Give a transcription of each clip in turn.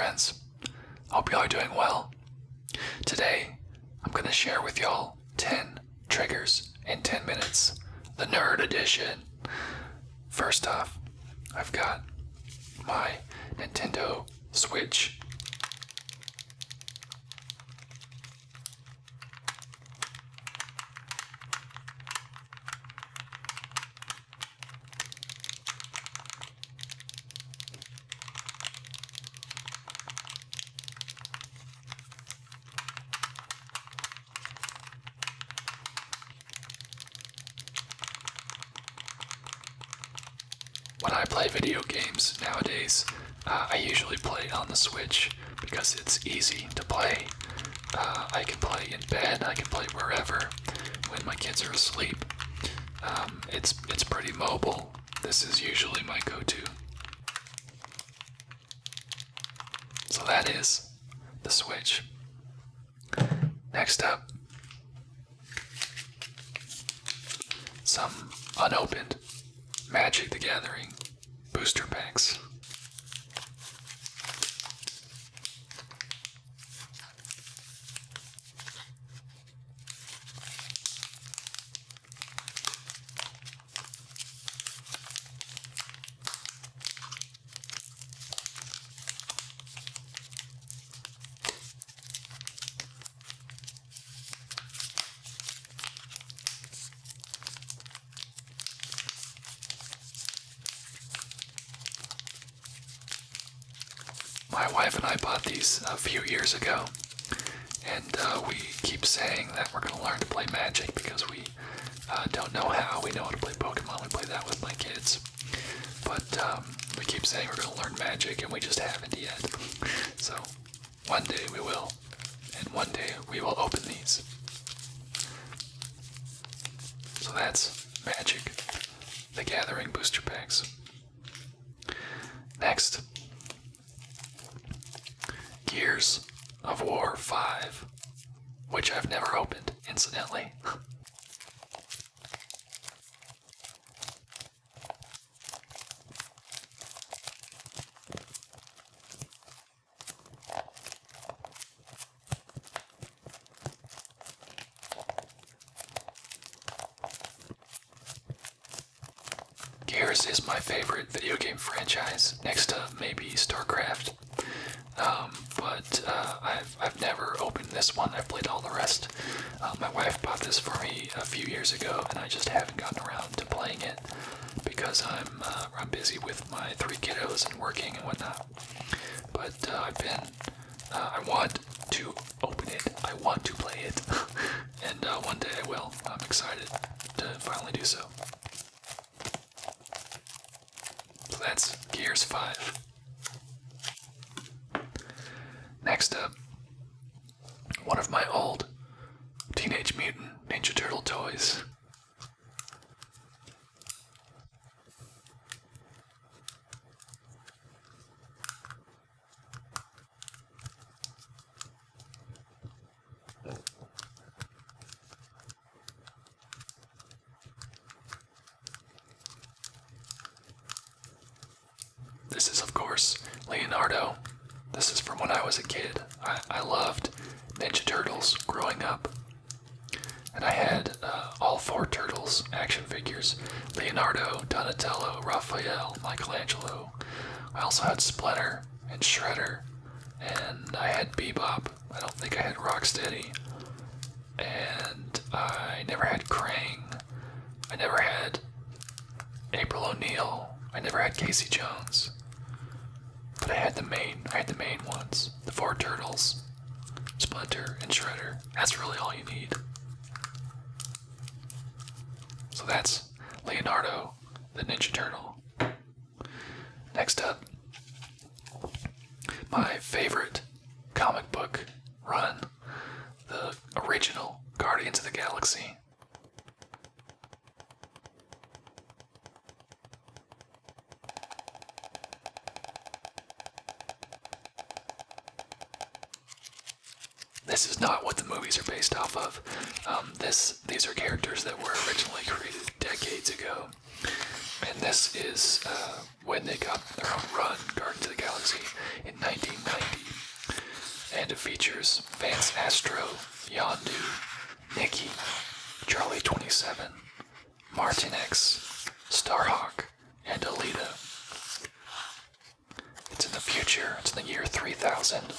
friends. Hope y'all are doing well. Today, I'm going to share with y'all 10 triggers in 10 minutes, the nerd edition. First off, I've got my Nintendo Switch. When I play video games nowadays, I usually play on the Switch because it's easy to play. I can play in bed, I can play wherever when my kids are asleep. It's pretty mobile. This is usually my go-to. So that is the Switch. Next up, some unopened Magic the Gathering booster packs. My wife and I bought these a few years ago, and we keep saying that we're going to learn to play Magic because we don't know how. We know how to play Pokemon, we play that with my kids. But we keep saying we're going to learn Magic, and we just haven't yet. So one day we will, and one day we will open these. So that's Magic the Gathering booster packs. Next, Gears of War 5, which I've never opened, incidentally. Gears is my favorite video game franchise, next to maybe StarCraft. But I've never opened this one. I've played all the rest. My wife bought this for me a few years ago, and I just haven't gotten around to playing it because I'm busy with my 3 kiddos and working and whatnot. But I want to open it. I want to play it, and one day I will. I'm excited to finally do so. So that's Gears 5. Next up, one of my old Teenage Mutant Ninja Turtle toys. This is, of course, Leonardo. This is from when I was a kid. I loved Ninja Turtles growing up. And I had all 4 Turtles action figures. Leonardo, Donatello, Raphael, Michelangelo. I also had Splinter and Shredder. And I had Bebop. I don't think I had Rocksteady. And I never had Krang. I never had April O'Neil. I never had Casey Jones. But I had the main ones. The 4 Turtles, Splinter, and Shredder. That's really all you need. So that's Leonardo, the Ninja Turtle. Next up, my favorite comic book run, the original Guardians of the Galaxy. This is not what the movies are based off of. These are characters that were originally created decades ago. And this is when they got their own run, Guardians of the Galaxy, in 1990. And it features Vance Astro, Yondu, Nikki, Charlie 27, Martin X, Starhawk, and Alita. It's in the future, it's in the year 3000.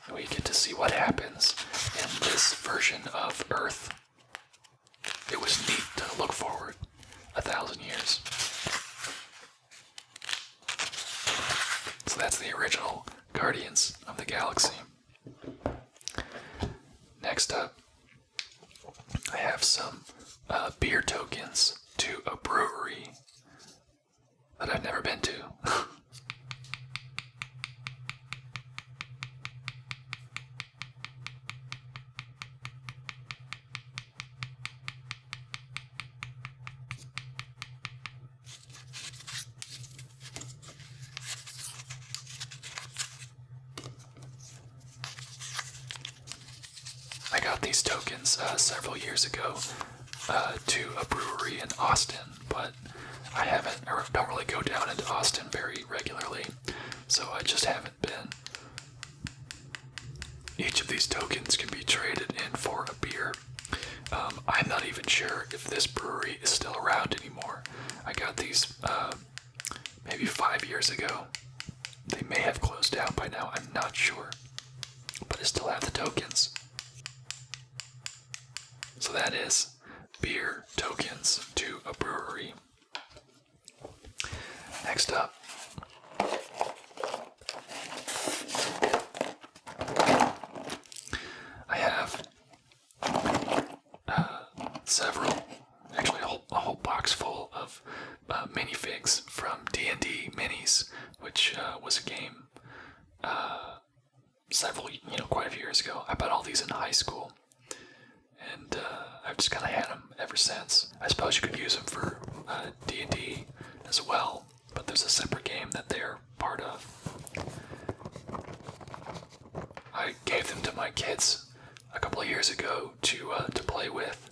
And we get to see what happens in this version of Earth. It was neat to look forward 1,000 years. So that's the original Guardians of the Galaxy. Next up, I have some beer tokens to a brewery that I've never been to. I got these tokens several years ago to a brewery in Austin, but I haven't, or don't really go down into Austin very regularly, so I just haven't been. Each of these tokens can be traded in for a beer. I'm not even sure if this brewery is still around anymore. I got these maybe 5 years ago. They may have closed down by now, I'm not sure, but I still have the tokens. So that is beer tokens to a brewery. Next up, I have several, actually a whole box full of minifigs from D&D Minis, which was a game several, quite a few years ago. I bought all these in high school. And I've just kind of had them ever since. I suppose you could use them for D&D as well, but there's a separate game that they're part of. I gave them to my kids a couple of years ago to play with,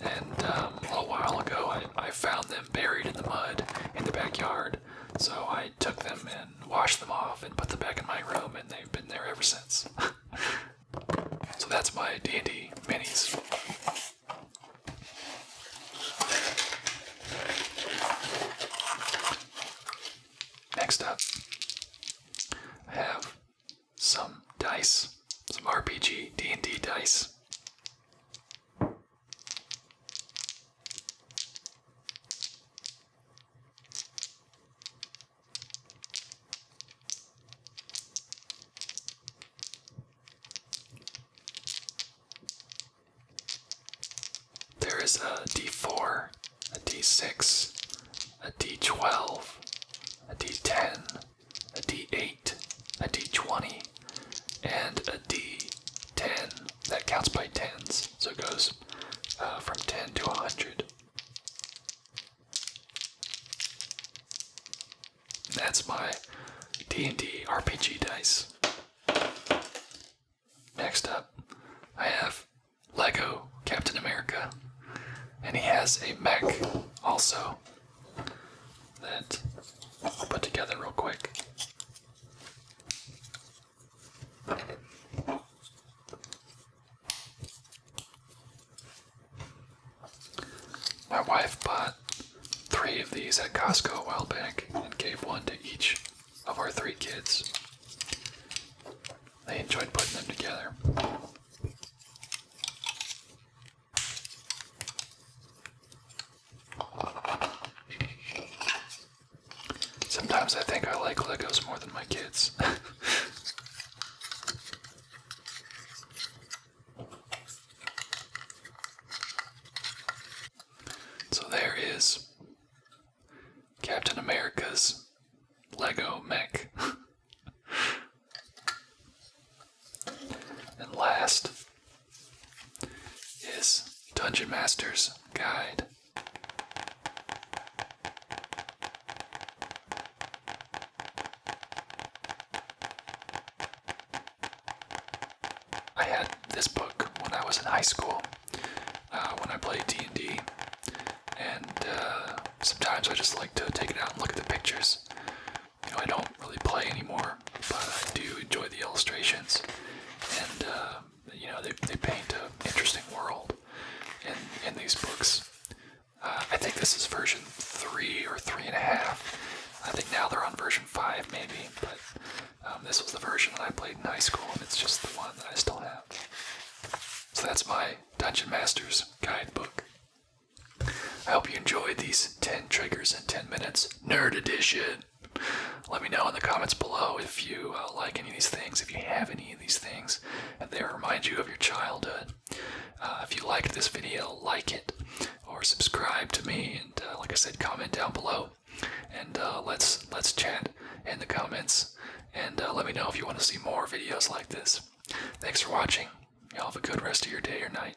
and a little while ago I found them buried in the mud in the backyard, so I took them and washed them off and put them back in my room, and they've been there ever since. So that's my D&D Minis. Next up, I have some dice, some RPG D&D dice. There is a D4, a D6, a D12, a D10, a D8, a D20, and a D10 that counts by tens, so it goes from 10 to 100. That's my D&D RPG dice. Next up, I have Lego Captain America, and he has a mech also that I'll put together real quick. My wife bought 3 of these at Costco a while back and gave one to each of our 3 kids. They enjoyed putting them together. Sometimes I think I like Legos more than my kids. So there is Captain America's Lego mech. And last is Dungeon Master's Guide. I had this book when I was in high school, when I played D&D, and sometimes I just like to take it out and look at the pictures. I don't really play anymore, but I do enjoy the illustrations, and they paint an interesting world in these books. I think this is version 3 or 3.5. I think now they're on version 5 maybe, but this was the version that I played in high school, and it's just the one that I still have. So that's my Dungeon Master's guidebook. I hope you enjoyed these 10 triggers in 10 minutes, Nerd Edition. Let me know in the comments below if you like any of these things, if you have any of these things, and they remind you of your childhood. If you liked this video, like it, or subscribe to me, and like I said, comment down below, and let's chat in the comments, and let me know if you want to see more videos like this. Thanks for watching. Y'all have a good rest of your day or night.